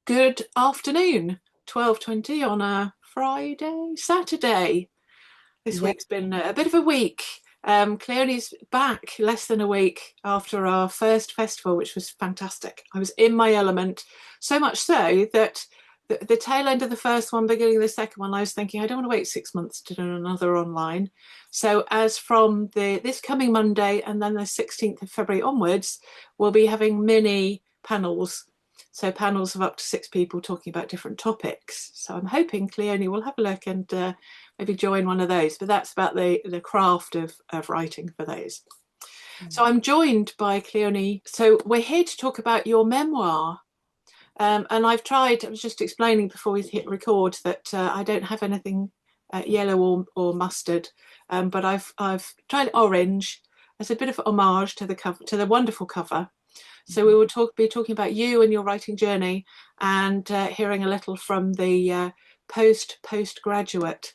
Good afternoon. 12:20 on a Saturday. This Yeah, week's been a bit of a week. Cleonie's back less than a week after our first festival, which was fantastic. I was in my element, so much so that the tail end of the first one, beginning of the second one, I was thinking I don't want to wait 6 months to do another online. So as from this coming Monday and then the 16th of February onwards, we'll be having mini panels. So panels of up to six people talking about different topics. So I'm hoping Cleonie will have a look and maybe join one of those. But that's about the craft of writing for those. So I'm joined by Cleonie. So we're here to talk about your memoir. And I was just explaining before we hit record that I don't have anything yellow or mustard, but I've tried orange as a bit of homage to the cover, to the wonderful cover. So we will be talking about you and your writing journey, and hearing a little from the postgraduate.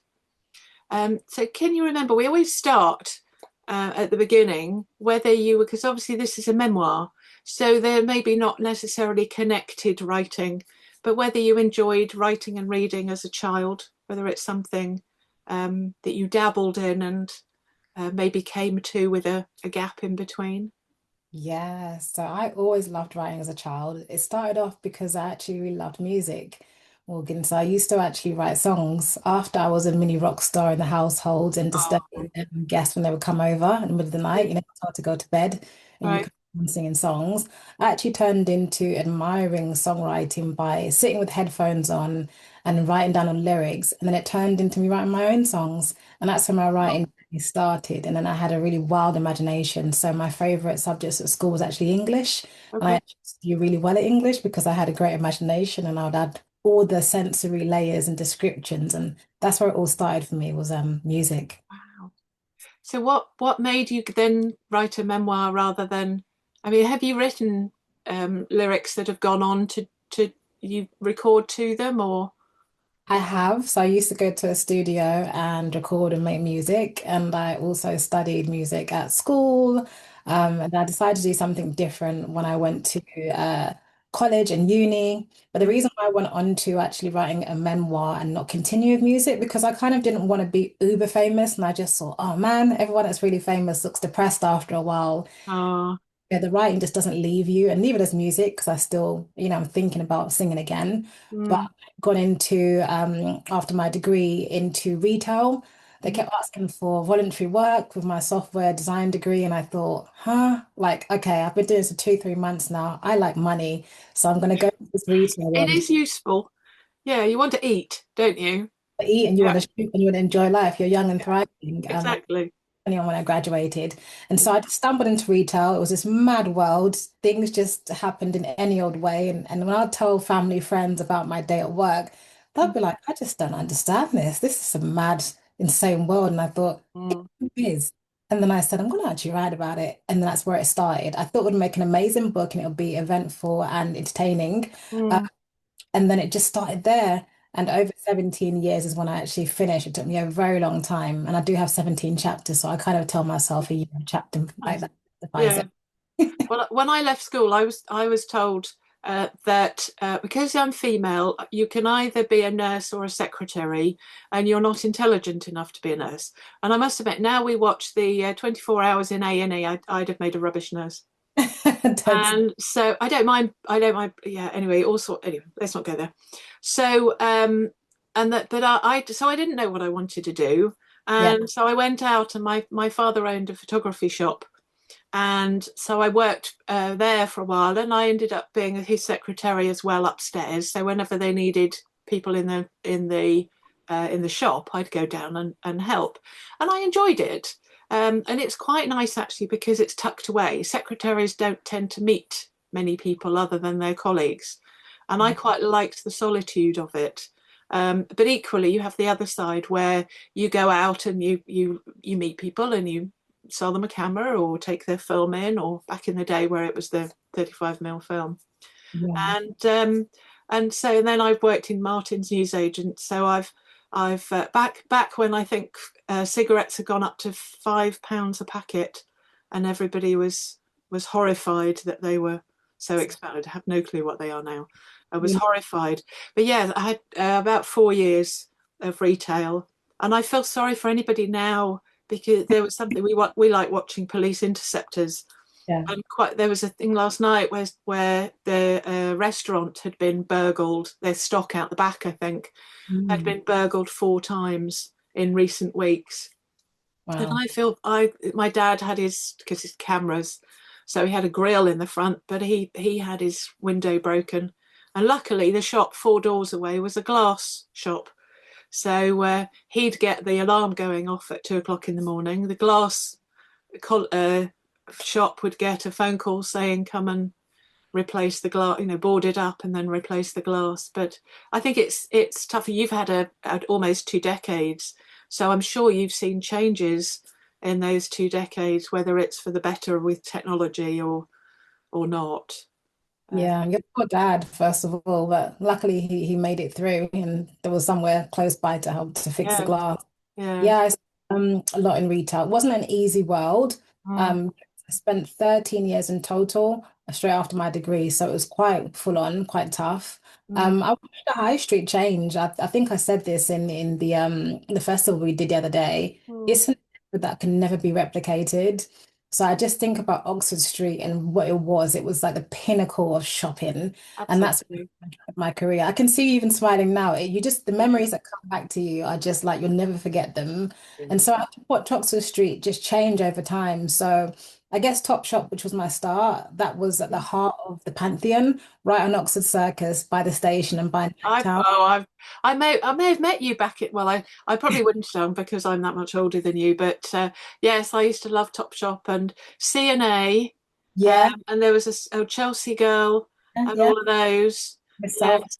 So can you remember? We always start at the beginning whether you were, because obviously this is a memoir, so they're maybe not necessarily connected writing, but whether you enjoyed writing and reading as a child, whether it's something that you dabbled in and maybe came to with a gap in between. yeah. So I always loved writing as a child. It started off because I actually really loved music, Morgan. So I used to actually write songs after I was a mini rock star in the household and just Oh, guests when they would come over in the middle of the night, it's hard to go to bed and you right. could be singing songs. I actually turned into admiring songwriting by sitting with headphones on and writing down on lyrics. And then it turned into me writing my own songs. And that's when my writing started. And then I had a really wild imagination. So my favorite subjects at school was actually English. And I Okay. actually used to do really well at English because I had a great imagination and I would add all the sensory layers and descriptions. And that's where it all started for me was music. Wow. So what made you then write a memoir rather than, I mean, have you written lyrics that have gone on to you record to them or? I have. So I used to go to a studio and record and make music. And I also studied music at school. And I decided to do something different when I went to college and uni. But the reason why I went on to actually writing a memoir and not continue with music, because I kind of didn't want to be uber famous. And I just thought, oh man, everyone that's really famous looks depressed after a while. Oh, Yeah, the writing just doesn't leave you, and neither does music because I still, I'm thinking about singing again. But mm, I've gone into after my degree into retail. They mhm. kept asking for voluntary work with my software design degree, and I thought, huh, like, okay, I've been doing this for 2, 3 months now. I like money, so I'm gonna go to this retail where It I'm just is useful. Yeah, you want to eat, don't you? gonna eat and you want Yeah, to shoot and you want to enjoy life. You're young and yeah, thriving. exactly. 21 when I graduated. And so Mm, I just stumbled into retail. It was this mad world. Things just happened in any old way. And when I tell family, friends about my day at work, they'll mm, be like, I just don't understand this. This is a mad, insane world. And I thought, mm, it is. And then I said, I'm going to actually write about it. And then that's where it started. I thought it would make an amazing book and it would be eventful and entertaining. mm. And then it just started there. And over 17 years is when I actually finished. It took me a very long time. And I do have 17 chapters. So I kind of tell myself a year chapter like Nice. that suffice Yeah. it. Well, when I left school, I was told that because I'm female, you can either be a nurse or a secretary, and you're not intelligent enough to be a nurse. And I must admit, now we watch the 24 hours in A&E, I'd have made a rubbish nurse. That's, And so I don't mind. I don't mind. Yeah. Anyway, also anyway, let's not go there. So and that, but so I didn't know what I wanted to do, yeah. and so I went out, and my father owned a photography shop, and so I worked there for a while, and I ended up being his secretary as well upstairs. So whenever they needed people in the shop, I'd go down and help, and I enjoyed it. And it's quite nice actually because it's tucked away. Secretaries don't tend to meet many people other than their colleagues, and I quite liked the solitude of it. But equally, you have the other side where you go out and you meet people and you sell them a camera or take their film in, or back in the day where it was the 35 mm film. Yeah. And so then I've worked in Martin's newsagent. So I've back when I think cigarettes had gone up to £5 a packet, and everybody was horrified that they were so expensive. I have no clue what they are now. I was horrified. But yeah, I had about 4 years of retail, and I feel sorry for anybody now because there was something we like watching Police Interceptors, Yeah. and quite there was a thing last night where the restaurant had been burgled. Their stock out the back, I think, had Mm. been burgled 4 times in recent weeks. And Wow. I feel my dad had his because his cameras, so he had a grill in the front, but he had his window broken, and luckily the shop 4 doors away was a glass shop, so he'd get the alarm going off at 2 o'clock in the morning. The glass uh, shop would get a phone call saying come and replace the glass, board it up and then replace the glass. But I think it's tougher. You've had almost 2 decades, so I'm sure you've seen changes in those 2 decades, whether it's for the better with technology or not. Uh, Yeah, your poor dad, first of all, but luckily he made it through and there was somewhere close by to help to fix the yeah, glass. yeah. Yeah, I spent a lot in retail. It wasn't an easy world. Mm, I spent 13 years in total straight after my degree, so it was quite full on, quite tough. mm, I watched the high street change. I think I said this in the festival we did the other day. mm, It's an effort that can never be replicated. So I just think about Oxford Street and what it was. It was like the pinnacle of shopping, and that's absolutely. my career. I can see you even smiling now. You just the Yeah, memories that come back to you are just like you'll never forget them. And yeah. so I watched Oxford Street just change over time. So I guess Topshop, which was my start, that was at the heart of the Pantheon, right on Oxford Circus by the station and by I've Town. oh I've I may have met you back at I probably wouldn't have done because I'm that much older than you, but yes, I used to love Topshop and C&A, Yeah, and there was a Chelsea girl and yeah, all of those. myself. Yes,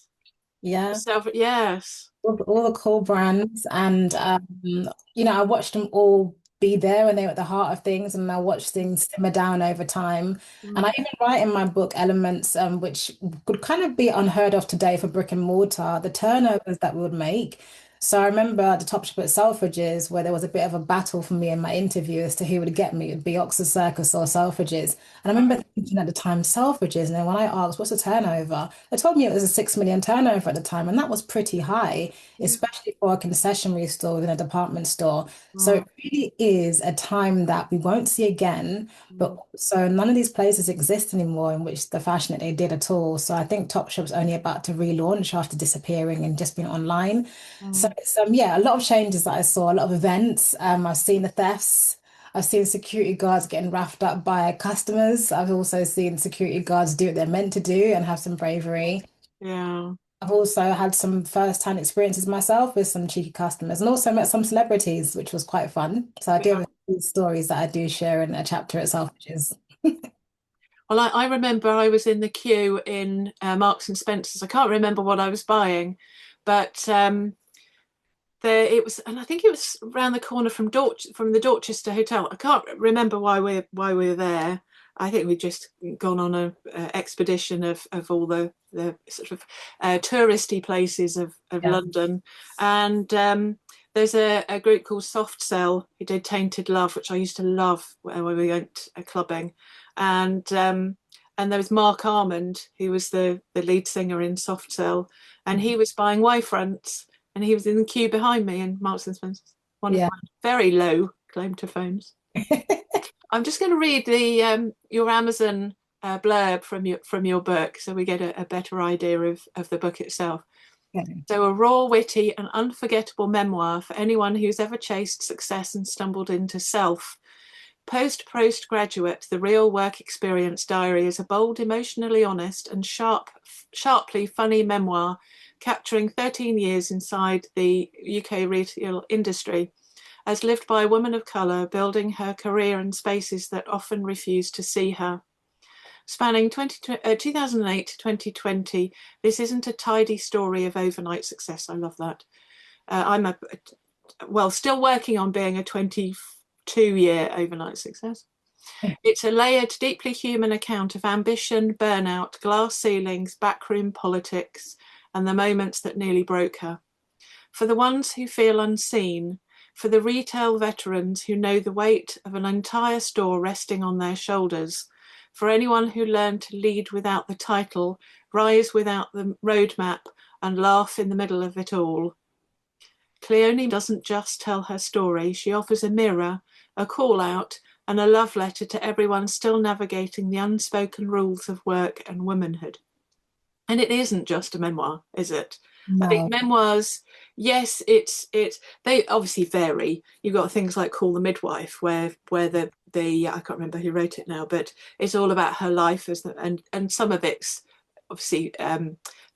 Yeah. myself, yes. All the cool brands and I watched them all be there when they were at the heart of things and I watched things simmer down over time and I Mm, even write in my book elements which could kind of be unheard of today for brick and mortar, the turnovers that we would make. So I remember at the Topshop at Selfridges where there was a bit of a battle for me in my interview as to who would get me. It would be Oxford Circus or Selfridges. And I remember thinking at the time, Selfridges, and then when I asked, what's the turnover? They told me it was a 6 million turnover at the time, and that was pretty high, yeah. especially for a concessionary store within a department store. So Mm, it really is a time that we won't see again, but mm, so none of these places exist anymore in which the fashion that they did at all. So I think Topshop's only about to relaunch after disappearing and just being online. So mm. it's yeah, a lot of changes that I saw, a lot of events. I've seen the thefts. I've seen security guards getting roughed up by customers. I've also seen security guards do what they're meant to do and have some bravery. Yeah, I've also had some first-hand experiences myself with some cheeky customers and also met some celebrities, which was quite fun. So I do yeah. have a few stories that I do share in a chapter itself, which is Well, I remember I was in the queue in Marks and Spencer's. I can't remember what I was buying, but there it was, and I think it was around the corner from the Dorchester Hotel. I can't remember why we were there. I think we'd just gone on a expedition of all the sort of touristy places of yeah. London, and there's a group called Soft Cell who did Tainted Love, which I used to love when we went clubbing, and there was Mark Armand who was the lead singer in Soft Cell, and he was buying Y fronts and he was in the queue behind me in Marks and Spencer's. One of Yeah. my very low claim to phones. I'm just going to read the your Amazon blurb from your book, so we get a better idea of the book itself. Okay. So, a raw, witty, and unforgettable memoir for anyone who's ever chased success and stumbled into self. Post Postgraduate, the real work experience diary is a bold, emotionally honest, and sharply funny memoir capturing 13 years inside the UK retail industry, as lived by a woman of colour building her career in spaces that often refuse to see her. Spanning 2008 to 2020, this isn't a tidy story of overnight success. I love that. I'm still working on being a 22-year overnight success. It's a layered, deeply human account of ambition, burnout, glass ceilings, backroom politics, and the moments that nearly broke her. For the ones who feel unseen, for the retail veterans who know the weight of an entire store resting on their shoulders, for anyone who learned to lead without the title, rise without the roadmap, and laugh in the middle of it all. Cleonie doesn't just tell her story, she offers a mirror, a call out, and a love letter to everyone still navigating the unspoken rules of work and womanhood. And it isn't just a memoir, is it? I think No. memoirs, yes, it's they obviously vary. You've got things like Call the Midwife, where the I can't remember who wrote it now, but it's all about her life as and some of it's obviously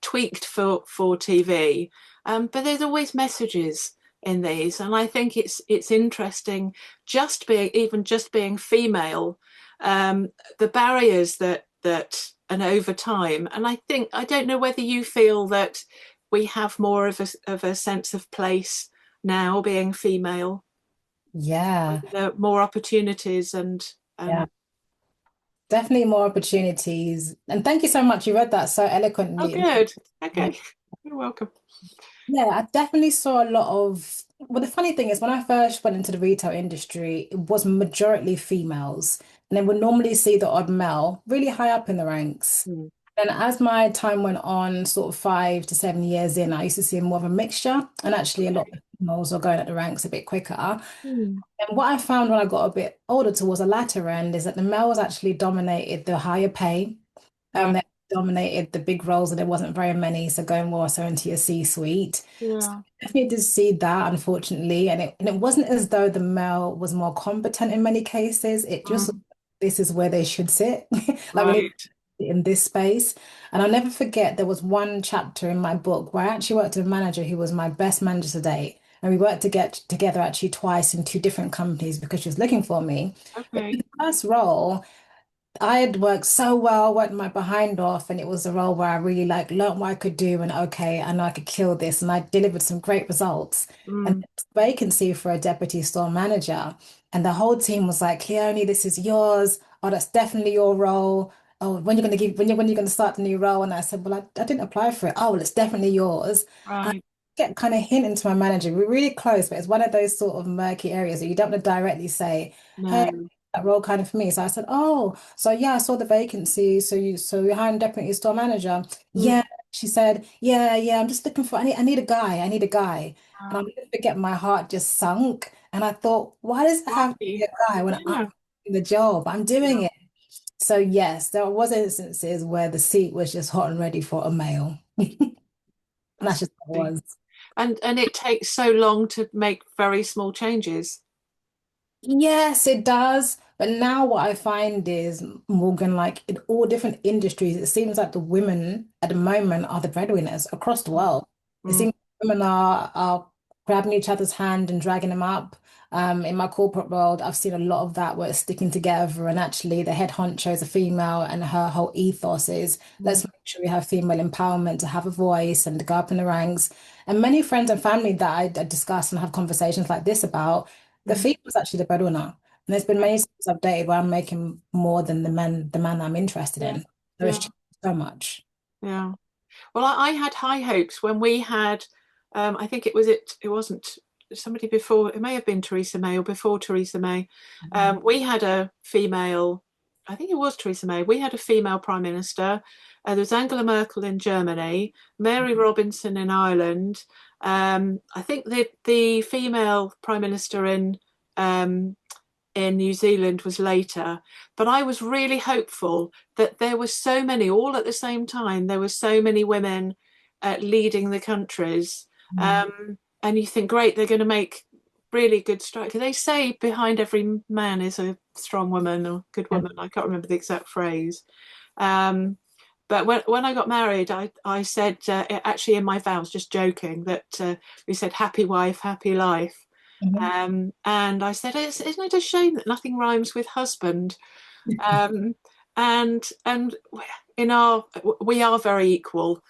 tweaked for TV, but there's always messages in these, and I think it's interesting just being female, the barriers that and over time. And I think I don't know whether you feel that we have more of a sense of place now being female, Yeah. there are more opportunities Yeah. and Definitely more opportunities. And thank you so much. You read that so oh eloquently. good. Like, Okay. You're welcome. yeah, I definitely saw a lot of. Well, the funny thing is, when I first went into the retail industry, it was majority females. And then we'd normally see the odd male really high up in the ranks. Mm. And as my time went on, sort of 5 to 7 years in, I used to see more of a mixture. And actually, a lot of Okay. the females were going at the ranks a bit quicker. Mm. And what I found when I got a bit older towards the latter end is that the males actually dominated the higher pay. Right. They dominated the big roles, and there wasn't very many, so going more so into your C-suite. So Yeah. I definitely did see that, unfortunately, and it wasn't as though the male was more competent in many cases. It just Mm. this is where they should sit. Like we need to Right. sit in this space. And I'll never forget there was one chapter in my book where I actually worked with a manager who was my best manager to date. And we worked to get together actually twice in two different companies because she was looking for me. But in Okay. the first role, I had worked so well, worked my behind off, and it was a role where I really like learned what I could do and okay, I know I could kill this, and I delivered some great results. And Mm. there was a vacancy for a deputy store manager, and the whole team was like, Cleone, this is yours. Oh, that's definitely your role. Oh, when you're gonna start the new role? And I said, well, I didn't apply for it. Oh, well, it's definitely yours. And I Right. get kind of hinting to my manager, we're really close, but it's one of those sort of murky areas that you don't want to directly say, hey, No. that role kind of for me. So I said, oh, so yeah, I saw the vacancy. So you're hiring deputy store manager. Mm. Yeah. She said, yeah, I'm just looking for I need a guy. I need a guy. And I'll Wow. never forget my heart just sunk. And I thought, why does it have to be Why? a guy when I'm Yeah. doing the job? I'm Yeah. doing it. So yes, there was instances where the seat was just hot and ready for a male. And that's That's just what it lovely. was. And it takes so long to make very small changes. Yes, it does. But now what I find is, Morgan, like in all different industries, it seems like the women at the moment are the breadwinners across the world. It Mm. seems women are grabbing each other's hand and dragging them up. In my corporate world, I've seen a lot of that where it's sticking together, and actually the head honcho is a female, and her whole ethos is let's Mm. make sure we have female empowerment to have a voice and to go up in the ranks. And many friends and family that I discuss and have conversations like this about, the Mm. female's actually the breadwinner. And there's been many times I've dated where I'm making more than the man I'm interested Yeah. in. So it's Yeah. changed so much. Yeah. Well, I had high hopes when we had, I think it wasn't somebody before, it may have been Theresa May or before Theresa May. Mhm. We had a female, I think it was Theresa May, we had a female prime minister. There was Angela Merkel in Germany, Mary Robinson in Ireland. I think the female prime minister um, in New Zealand was later, but I was really hopeful that there were so many, all at the same time, there were so many women leading the countries. Mhm. And you think, great, they're going to make really good strike. They say behind every man is a strong woman or good Yeah. woman. I can't remember the exact phrase. Um, but when I got married, I said, actually in my vows, just joking, that we said, happy wife, happy life. Mhm. And I said, isn't it a shame that nothing rhymes with husband? Um, and in our we are very equal,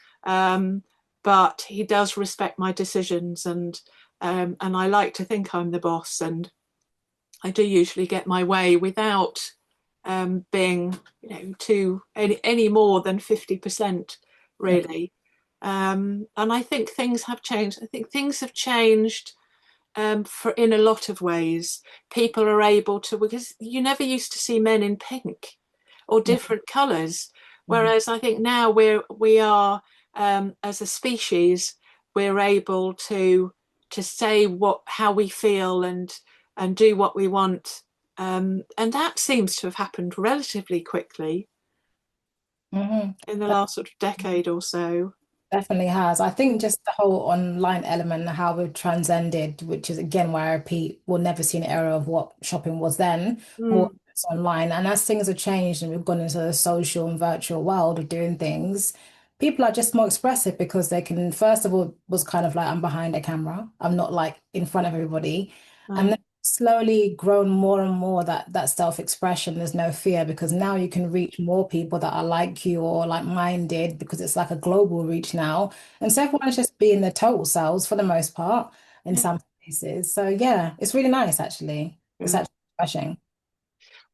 but he does respect my decisions, and I like to think I'm the boss, and I do usually get my way without being too any more than 50% Yeah. really. And I think things have changed. I think things have changed for in a lot of ways. People are able to, because you never used to see men in pink or Yeah. different colours. Mhm. Whereas I think now we are as a species, we're able to say what how we feel and do what we want. And that seems to have happened relatively quickly Mhm. in the last sort of decade or so. Definitely has. I think just the whole online element, how we've transcended, which is again why I repeat, we'll never see an era of what shopping was then, more Mm, it's online. And as things have changed and we've gone into the social and virtual world of doing things, people are just more expressive because they can, first of all, was kind of like, I'm behind a camera. I'm not like in front of everybody. And no, then slowly grown more and more that self-expression. There's no fear because now you can reach more people that are like you or like-minded because it's like a global reach now. And so everyone's just being their total selves for the most part in yeah, some cases. So yeah, it's really nice actually. It's yeah. actually refreshing.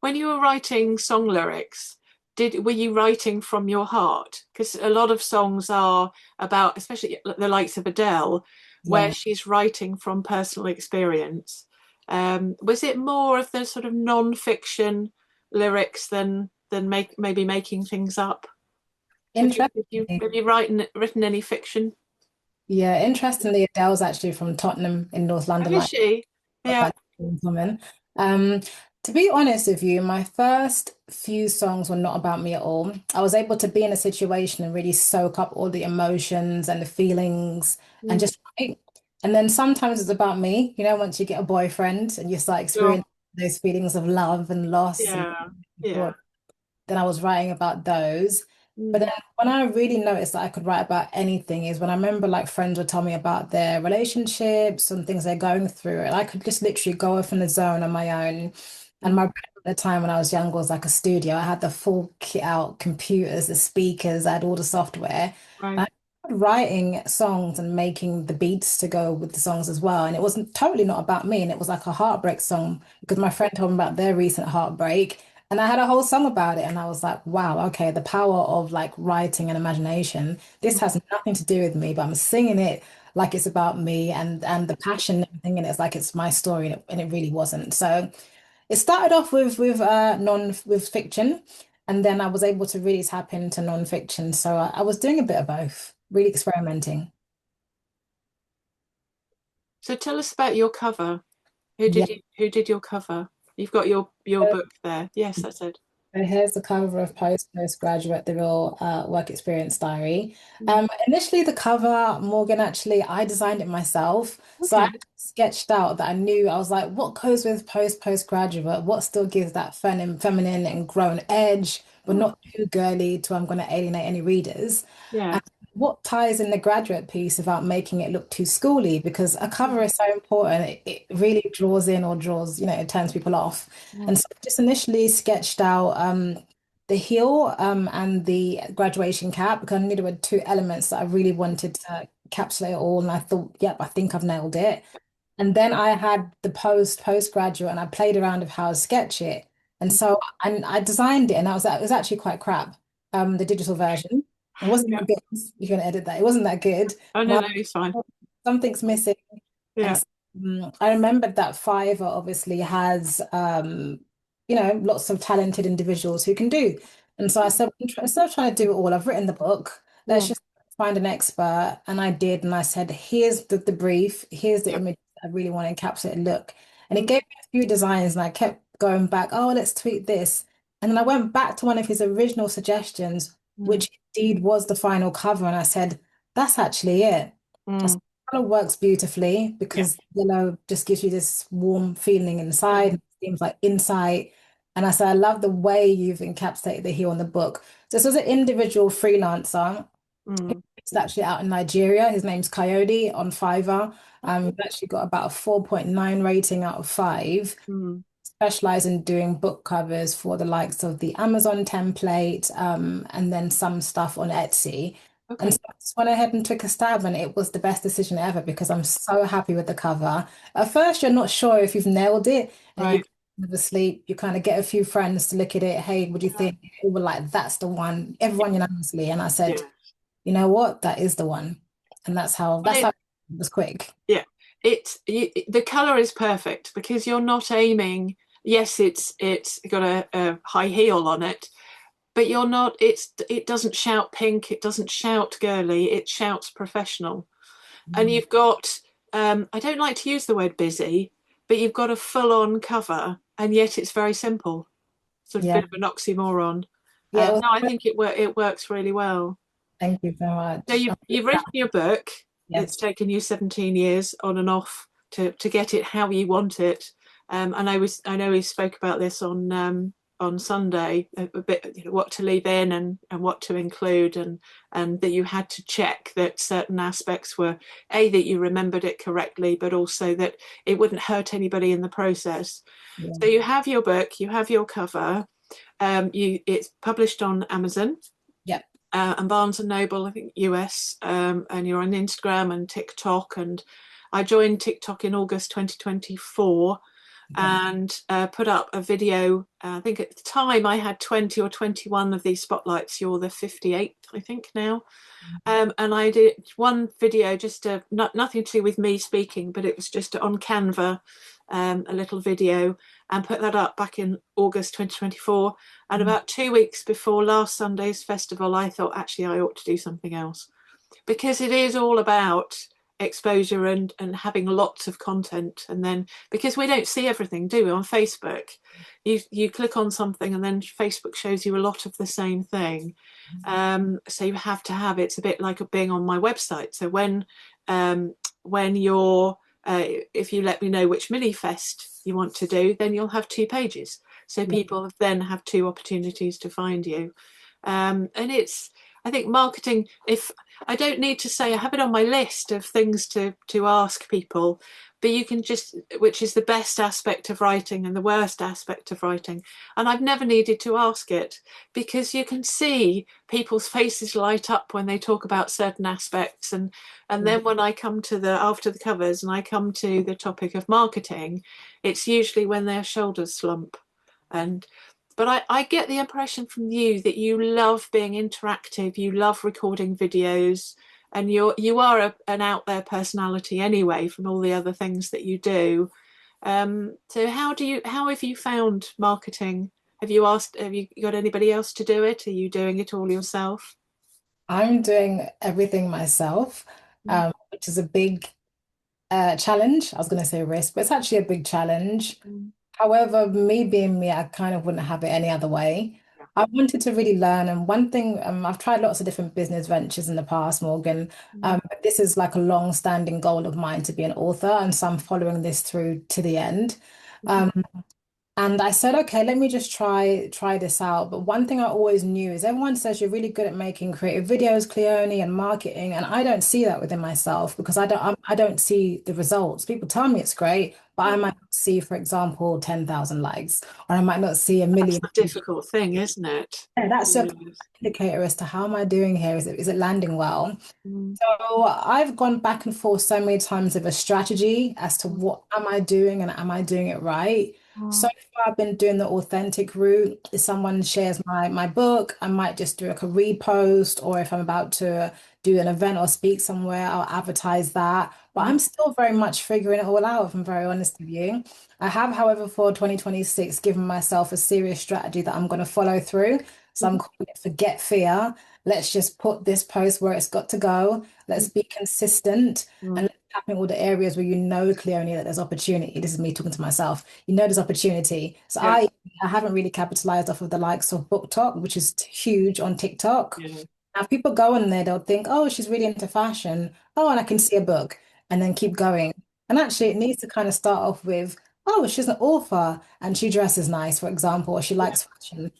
When you were writing song lyrics, did were you writing from your heart? Because a lot of songs are about, especially the likes of Adele, where Yeah. she's writing from personal experience. Was it more of the sort of non-fiction lyrics than maybe making things up? Interestingly, Have you written any fiction? yeah, interestingly, Adele's actually from Tottenham in North Oh, London, is like she? got Yeah. that in common. Um, to be honest with you, my first few songs were not about me at all. I was able to be in a situation and really soak up all the emotions and the feelings and Mm, just write. And then sometimes it's about me, once you get a boyfriend and you start sure. experiencing those feelings of love and loss and Yeah. Yeah. then I was writing about those. But then Mm, when I really noticed that I could write about anything is when I remember like friends would tell me about their relationships and things they're going through. And I could just literally go off in the zone on my own. And mm, my brain at the time when I was younger was like a studio. I had the full kit out computers, the speakers, I had all the software. right. And I started writing songs and making the beats to go with the songs as well. And it wasn't totally not about me. And it was like a heartbreak song because my friend told me about their recent heartbreak. And I had a whole song about it, and I was like, wow, okay, the power of like writing and imagination. This Mm, has nothing to do with me, but I'm singing it like it's about me and the passion and everything in it's like it's my story, and it really wasn't. So it started off with non with fiction, and then I was able to really tap into non-fiction. So I was doing a bit of both, really experimenting. So tell us about your cover. Yeah. Who did your cover? You've got your book there. Yes, that's it. So here's the cover of Postgraduate, the real work experience diary. Mm. Initially, the cover, Morgan, actually, I designed it myself. So I Okay. sketched out that I knew, I was like, what goes with postgraduate? What still gives that feminine and grown edge, but Mm. not too girly to I'm going to alienate any readers? Yeah. And what ties in the graduate piece without making it look too schooly? Because a cover Mm. is so important. It really draws in or draws, it turns people off. And Mm. so I just initially sketched out the heel and the graduation cap because I knew there were two elements that I really wanted to encapsulate it all. And I thought, yep, I think I've nailed it. And then I had the postgraduate and I played around with how to sketch it. And Mm. so I designed it and it was actually quite crap, the digital version. It wasn't Yeah. that good. You're going to edit that. It wasn't that good. Oh no, But no, it's fine. something's missing. Yeah. And I remembered that Fiverr obviously has, lots of talented individuals who can do. And so I said, instead of trying to do it all, I've written the book. Let's Mm. just find an expert. And I did. And I said, here's the brief. Here's the Yeah. image I really want to encapsulate and look. And it Mm. gave me a few designs. And I kept going back, oh, let's tweak this. And then I went back to one of his original suggestions, Mm. which indeed was the final cover. And I said, that's actually it. Mm. Color works beautifully Yeah. because yellow just gives you this warm feeling inside. Mm. It seems like insight. And I said, I love the way you've encapsulated the heel in the book. So this was an individual freelancer. Mm. He's actually out in Nigeria. His name's Coyote on Fiverr. Okay. We've actually got about a 4.9 rating out of 5. Mm. Specialize in doing book covers for the likes of the Amazon template, and then some stuff on Etsy. And so Okay. I just went ahead and took a stab, and it was the best decision ever because I'm so happy with the cover. At first, you're not sure if you've nailed it, and you Right. never sleep. You kind of get a few friends to look at it. Hey, what do you Yeah. think? They were like, that's the one. Everyone unanimously, and I said, Yeah. you know what? That is the one. And Well, that's how it was quick. yeah. The color is perfect because you're not aiming. Yes, it's got a high heel on it, but you're not, it doesn't shout pink, it doesn't shout girly, it shouts professional. And Mm. you've got, I don't like to use the word busy, but you've got a full-on cover, and yet it's very simple. Sort of Yeah. bit of an oxymoron. Yeah, No, I think it works really well. thank you so So much. you've written your book. It's Yes. taken you 17 years on and off to get it how you want it. And I know we spoke about this on Sunday a bit, you know, what to leave in and what to include, and that you had to check that certain aspects were that you remembered it correctly, but also that it wouldn't hurt anybody in the process. Yeah. So you have your book, you have your cover. It's published on Amazon Yep. and Barnes and Noble, I think US, and you're on Instagram and TikTok. And I joined TikTok in August 2024 Okay. and put up a video. I think at the time I had 20 or 21 of these spotlights. You're the 58th, I think now. And I did one video, just nothing to do with me speaking, but it was just on Canva, a little video, and put that up back in August 2024. And Mm. about 2 weeks before last Sunday's festival, I thought actually I ought to do something else, because it is all about exposure and having lots of content. And then, because we don't see everything, do we, on Facebook? You click on something and then Facebook shows you a lot of the same thing. So you have to have, it's a bit like being on my website. So when you're if you let me know which mini fest you want to do, then you'll have 2 pages, so Yeah. people then have 2 opportunities to find you. And it's, I think marketing, if I don't need to say I have it on my list of things to ask people, but you can just, which is the best aspect of writing and the worst aspect of writing. And I've never needed to ask it, because you can see people's faces light up when they talk about certain aspects. And Yeah. then when I come to the after the covers and I come to the topic of marketing, it's usually when their shoulders slump. And but I get the impression from you that you love being interactive, you love recording videos, and you are an out there personality anyway from all the other things that you do. So how have you found marketing? Have you got anybody else to do it? Are you doing it all yourself? I'm doing everything myself, Mm, which is a big challenge. I was going to say risk, but it's actually a big challenge. mm, However, me being me, I kind of wouldn't have it any other way. yeah. I wanted to really learn, and one thing, I've tried lots of different business ventures in the past, Morgan, Mm, but this is like a long-standing goal of mine to be an author, and so I'm following this through to the end. mhm, Um, and I said, okay, let me just try this out. But one thing I always knew is everyone says you're really good at making creative videos, Cleonie, and marketing, and I don't see that within myself because I don't see the results. People tell me it's great, but I mm. might not see, for example, 10,000 likes, or I might not see a That's million the views. difficult thing, isn't it? Yeah, that's a Yes. indicator as to how am I doing here? Is it landing well? Mm, So I've gone back and forth so many times of a strategy as to mm, what am I doing and am I doing it right? So mm, far, I've been doing the authentic route. If someone shares my book, I might just do like a repost, or if I'm about to do an event or speak somewhere, I'll advertise that. But mm, I'm still very much figuring it all out, if I'm very honest with you. I have, however, for 2026, given myself a serious strategy that I'm going to follow through. So I'm mhm, calling it Forget Fear. Let's just put this post where it's got to go. Let's mm, be consistent and mm. let's tap in all the areas where you know clearly that there's opportunity. This is me talking to myself. You know there's opportunity. So Yeah, I haven't really capitalized off of the likes of Book Talk, which is huge on TikTok. yeah, Now, if people go on there, they'll think, oh, she's really into fashion. Oh, and I can see a book and then keep going. And actually, it needs to kind of start off with, oh, she's an author and she dresses nice, for example, or she yeah. likes fashion.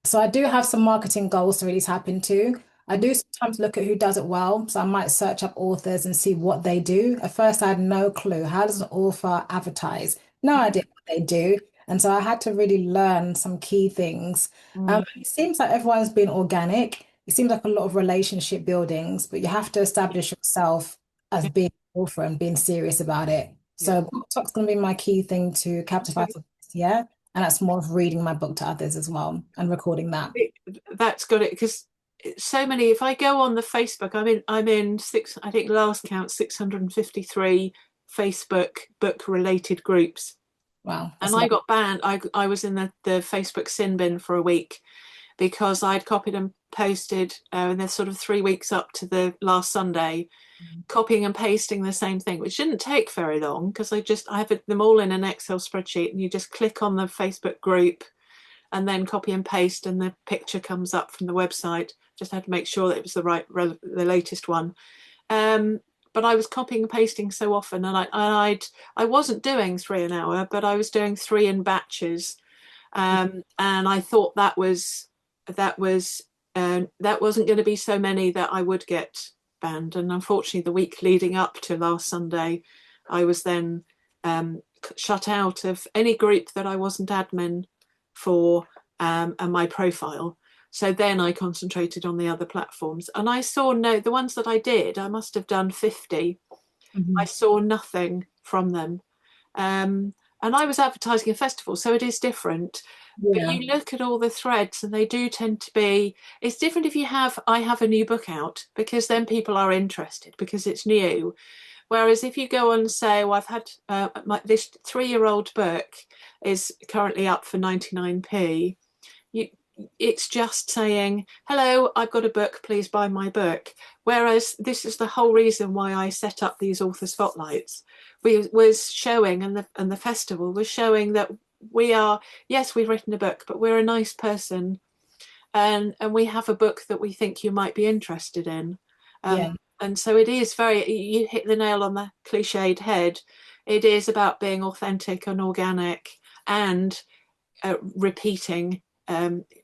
So I do have some marketing goals to really tap into. I Mm, do sometimes look at who does it well. So I might search up authors and see what they do. At first, I had no clue. How does an author advertise? No idea what they do. And so I had to really learn some key things. mm, It seems like everyone's been organic. It seems like a lot of relationship buildings, but you have to establish yourself as yeah, being an author and being serious about it. yeah. So book talk's going to be my key thing to capitalize on this year. And that's more of reading my book to others as well and recording that. It- that's got it, because so many. If I go on the Facebook, I'm in six. I think last count 653 Facebook book related groups, Wow, and that's a I lot. got banned. I was in the Facebook sin bin for a week, because I'd copied and posted in the sort of 3 weeks up to the last Sunday, copying and pasting the same thing, which didn't take very long because I have them all in an Excel spreadsheet, and you just click on the Facebook group and then copy and paste, and the picture comes up from the website. Just had to make sure that it was the latest one. But I was copying and pasting so often, and I wasn't doing 3 an hour, but I was doing 3 in batches, and I thought that wasn't going to be so many that I would get banned. And unfortunately, the week leading up to last Sunday, I was then shut out of any group that I wasn't admin for, and my profile. So then I concentrated on the other platforms, and I saw the ones that I did, I must have done 50. I Mhm. saw nothing from them. And I was advertising a festival, so it is different. But Yeah. you look at all the threads, and they do tend to be, it's different if I have a new book out, because then people are interested because it's new. Whereas if you go and say, well, I've had this 3-year-old book is currently up for 99p, you, it's just saying, hello, I've got a book, please buy my book. Whereas this is the whole reason why I set up these author spotlights. We was showing, and the festival was showing that we are, yes, we've written a book, but we're a nice person, and we have a book that we think you might be interested in. Yeah. And so it is very, you hit the nail on the cliched head. It is about being authentic and organic, and repeating,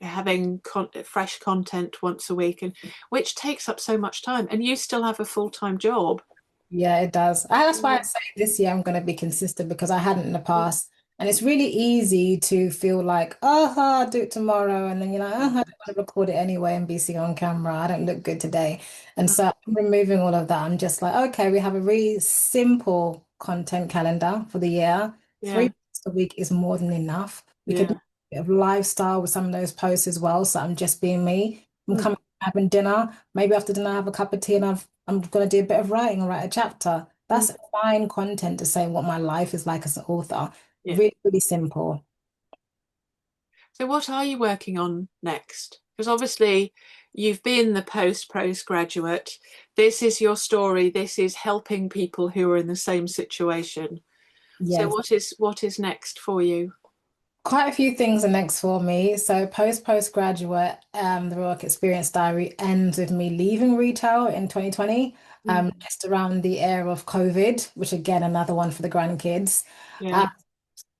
having fresh content once a week, and which takes up so much time. And you still have a full-time job. Yeah, it does. That's why I Yeah. say this year I'm going to be consistent because I hadn't in the past. And it's really easy to feel like, oh, I'll do it tomorrow. And then you're like, oh, I don't want to record it anyway and be seen on camera. I don't look good today. And so I'm removing all of that. I'm just like, okay, we have a really simple content calendar for the year. Three Yeah. posts a week is more than enough. We could do Yeah. a bit of lifestyle with some of those posts as well. So I'm just being me. I'm Mm. coming having dinner. Maybe after dinner, I have a cup of tea and I'm going to do a bit of writing and write a chapter. Mm. That's fine content to say what my life is like as an author. Yeah. Really, really simple. So what are you working on next? Because obviously you've been the postgraduate. This is your story. This is helping people who are in the same situation. So Yes. what is next for you? Quite a few things are next for me. So postgraduate, the work experience diary ends with me leaving retail in 2020, Mm. just around the era of COVID, which again, another one for the grandkids. Yeah.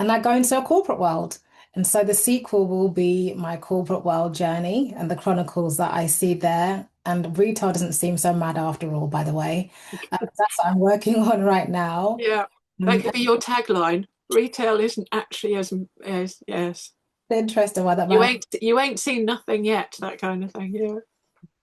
And I go into a corporate world. And so the sequel will be my corporate world journey and the chronicles that I see there. And retail doesn't seem so mad after all, by the way. That's what I'm working on right now. Yeah. That could be your tagline. Retail isn't actually as yes. Interesting why that You might ain't seen nothing yet, that kind of thing. Yeah.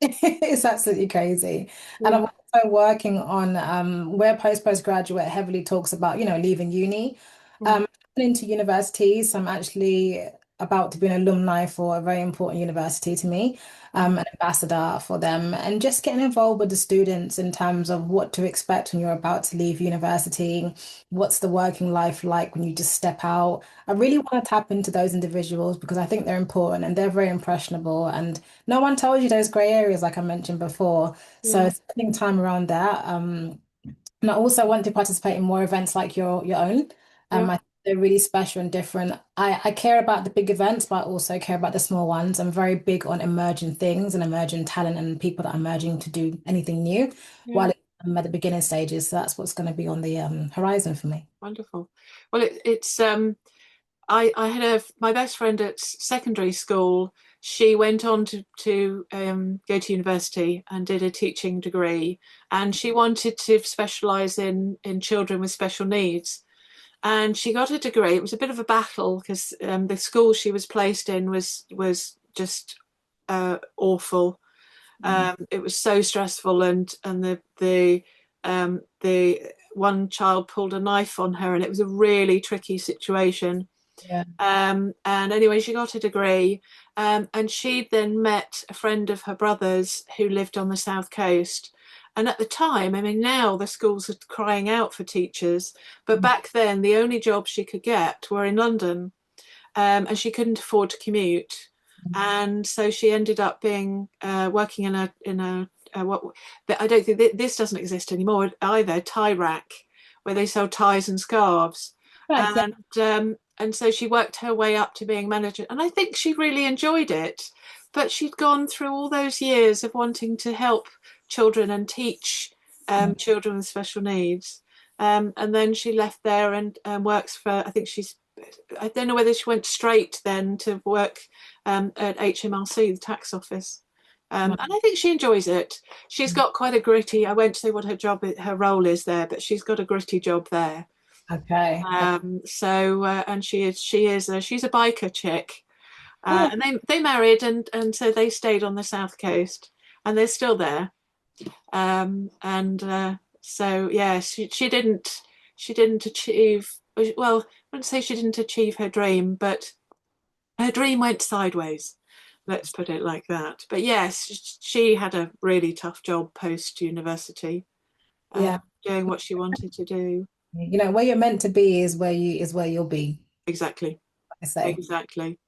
it's absolutely crazy. And Yeah. I'm also working on where postgraduate heavily talks about, leaving uni, Mm. into universities. I'm actually about to be an alumni for a very important university to me, an ambassador for them, and just getting involved with the students in terms of what to expect when you're about to leave university. What's the working life like when you just step out? I really want to tap into those individuals because I think they're important and they're very impressionable. And no one told you those grey areas, like I mentioned before. So Yeah. spending time around that. And I also want to participate in more events like your own. Yeah. I think they're really special and different. I care about the big events, but I also care about the small ones. I'm very big on emerging things and emerging talent and people that are emerging to do anything new Yeah. while I'm at the beginning stages. So that's what's going to be on the horizon for me. Wonderful. Well, it's I had my best friend at secondary school. She went on to go to university and did a teaching degree, and she wanted to specialize in children with special needs. And she got a degree. It was a bit of a battle because the school she was placed in was just awful. It was so stressful, and the one child pulled a knife on her, and it was a really tricky situation. Yeah. And anyway, she got a degree, and she then met a friend of her brother's who lived on the south coast. And at the time, I mean, now the schools are crying out for teachers, but back then the only jobs she could get were in London, and she couldn't afford to commute. and so she ended up being working in a what, but I don't think this doesn't exist anymore either, tie rack, where they sell ties and scarves, Right. Yeah. and so she worked her way up to being manager, and I think she really enjoyed it. But she'd gone through all those years of wanting to help children and teach children with special needs, and then she left there and works for. I think I don't know whether she went straight then to work at HMRC, the tax office. And I think she enjoys it. She's got quite a gritty. I won't say what her role is there, but she's got a gritty job there. Okay. And she's a biker chick, Oh, and they married, and so they stayed on the south coast, and they're still there. And so yeah, she didn't achieve. Well, I wouldn't say she didn't achieve her dream, but her dream went sideways. Let's put it like that. But yes, she had a really tough job post university, yeah. doing what she wanted to do. Where you're meant to be is where you'll be, Exactly. I say. Exactly.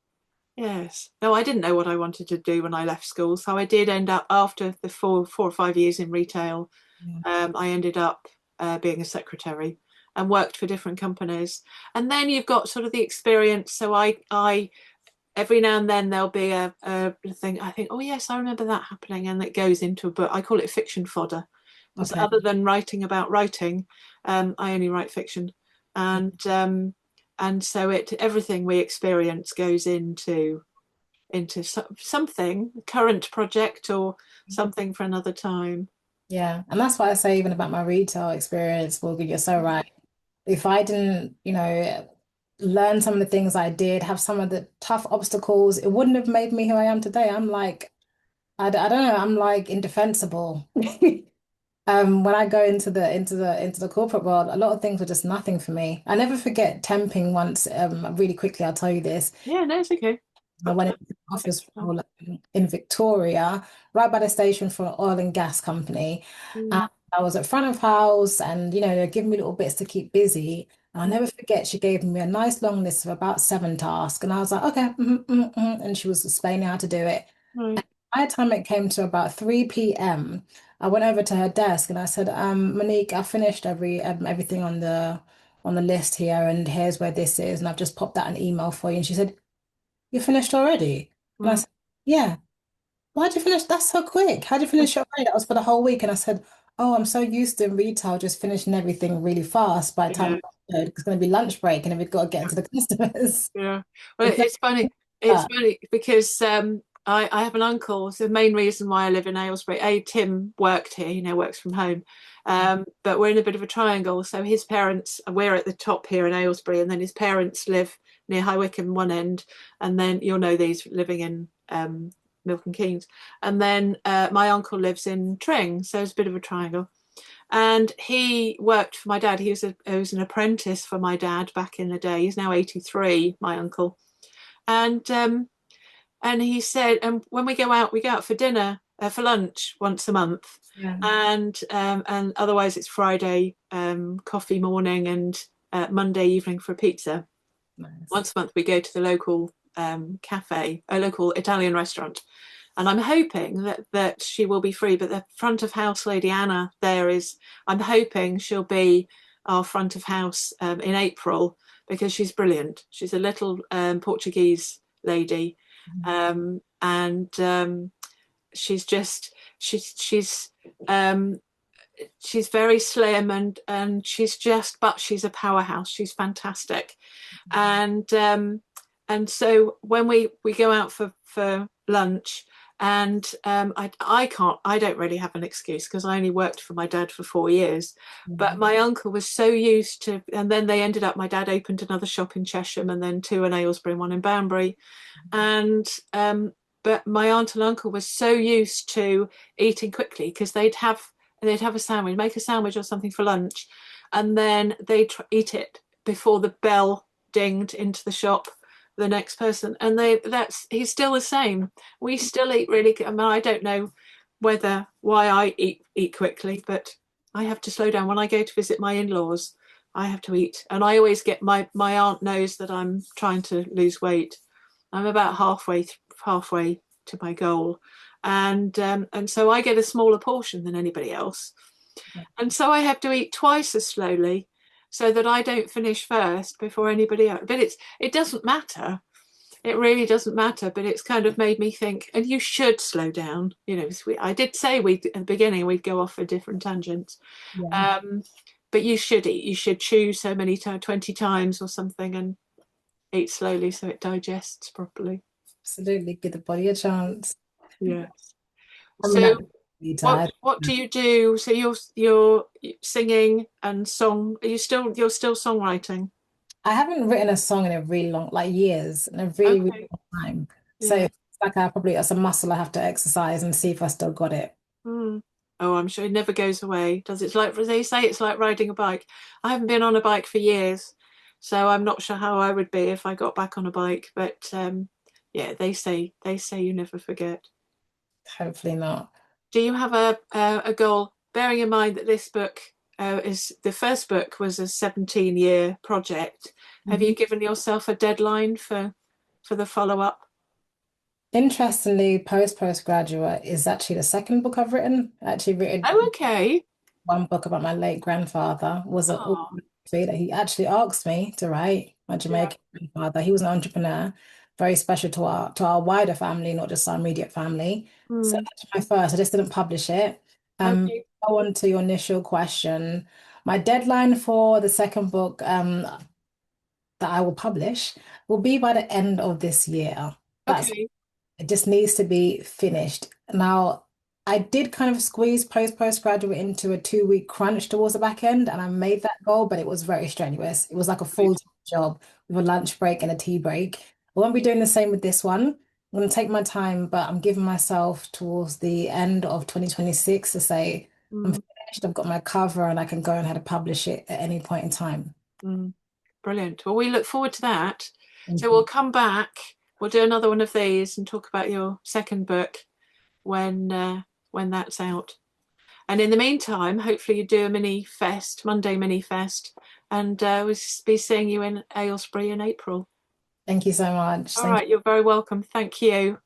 Yes. No, I didn't know what I wanted to do when I left school. So I did end up, after the 4 or 5 years in retail, Yeah. I ended up being a secretary and worked for different companies. And then you've got sort of the experience. So I every now and then there'll be a thing. I think, oh yes, I remember that happening, and it goes into a book. I call it fiction fodder, because Okay. other than writing about writing, I only write fiction, and so everything we experience goes into something current project or something for another time. Yeah. And that's why I say even about my retail experience, Morgan, you're so right. If I didn't, learn some of the things I did, have some of the tough obstacles, it wouldn't have made me who I am today. I'm like, I don't know, I'm like indefensible. When I go into the corporate world, a lot of things were just nothing for me. I never forget temping once, really quickly, I'll tell you this. Yeah, no, it's okay. I Got went time. into the office role in Victoria, right by the station for an oil and gas company. And Mm, I was at front of house and, they're giving me little bits to keep busy. And I'll mm, never forget, she gave me a nice long list of about 7 tasks. And I was like, okay. And she was explaining how to do it. right. By the time it came to about 3 p.m., I went over to her desk and I said, Monique, I finished everything on the list here, and here's where this is. And I've just popped out an email for you. And she said, you finished already? And I Mm, said, yeah. Why'd you finish? That's so quick. How'd you finish it already? That was for the whole week. And I said, oh, I'm so used to in retail just finishing everything really fast. By the time yeah. it's going to be lunch break and then we've got to get into the customers. Yeah. Well, It's like it's funny. It's that. funny because I have an uncle. It's the main reason why I live in Aylesbury. Tim worked here, works from home. But we're in a bit of a triangle. So his parents, we're at the top here in Aylesbury, and then his parents live near High Wycombe one end, and then you'll know these living in Milton Keynes. And then my uncle lives in Tring, so it's a bit of a triangle. And he worked for my dad. He was an apprentice for my dad back in the day. He's now 83, my uncle. And and he said, and when we go out for dinner, for lunch once a month, Yeah. and otherwise it's Friday coffee morning and Monday evening for pizza. Nice. Once a month we go to the local cafe, a local Italian restaurant, and I'm hoping that she will be free. But the front of house lady Anna there is. I'm hoping she'll be our front of house in April, because she's brilliant. She's a little Portuguese lady, and she's just um, she's very slim, and but she's a powerhouse. She's fantastic, and so when we go out for lunch, and I don't really have an excuse because I only worked for my dad for 4 years, but my uncle was so used to, and then my dad opened another shop in Chesham, and then two in Aylesbury and one in Banbury, and but my aunt and uncle were so used to eating quickly, because they'd have a sandwich, make a sandwich or something for lunch, and then they'd eat it before the bell dinged into the shop, the next person. And he's still the same. We still eat really. I mean, I don't know why I eat quickly, but I have to slow down when I go to visit my in-laws. I have to eat, and I always get my aunt knows that I'm trying to lose weight. I'm about halfway halfway to my goal, and so I get a smaller portion than anybody else, and so I have to eat twice as slowly so that I don't finish first before anybody else. But it doesn't matter. It really doesn't matter. But it's kind of made me think, and you should slow down. I did say we at the beginning we'd go off for different tangents. Yeah, Um, but you should eat. You should chew so many times, 20 times or something, and eat slowly so it digests properly. absolutely. Give the body a chance. Yeah. I'm So not really what tired. what do you do? So you're singing and song. You're still songwriting? I haven't written a song in a really long, like years, in a really, really Okay. long time. So Yeah. it's like it's a muscle I have to exercise and see if I still got it. Mm. Oh, I'm sure it never goes away, does it? It's like they say it's like riding a bike. I haven't been on a bike for years, so I'm not sure how I would be if I got back on a bike. But yeah, they say you never forget. Hopefully not. Do you have a goal? Bearing in mind that this book is the first book was a 17-year project. Have you Mhm. given yourself a deadline for the follow up? Interestingly, Postgraduate is actually the second book I've written. I actually Oh, written okay. one book about my late grandfather, was an Oh, autobiography that he actually asked me to write, my yeah. Jamaican grandfather. He was an entrepreneur, very special to our wider family, not just our immediate family. So Mm, that's my first. I just didn't publish it. okay. Go on to your initial question. My deadline for the second book that I will publish will be by the end of this year. That's Okay. it just needs to be finished. Now, I did kind of squeeze postgraduate into a 2 week crunch towards the back end, and I made that goal, but it was very strenuous. It was like a Right. full-time job with a lunch break and a tea break. I won't be doing the same with this one. I'm going to take my time, but I'm giving myself towards the end of 2026 to say I'm Mm, finished, I've got my cover, and I can go and how to publish it at any point in time. mm. Brilliant. Well, we look forward to that. Thank So we'll you. come back. We'll do another one of these and talk about your second book when that's out. And in the meantime, hopefully you do a Monday mini fest, and we'll be seeing you in Aylesbury in April. Thank you so much. All Thank right, you're very welcome. Thank you.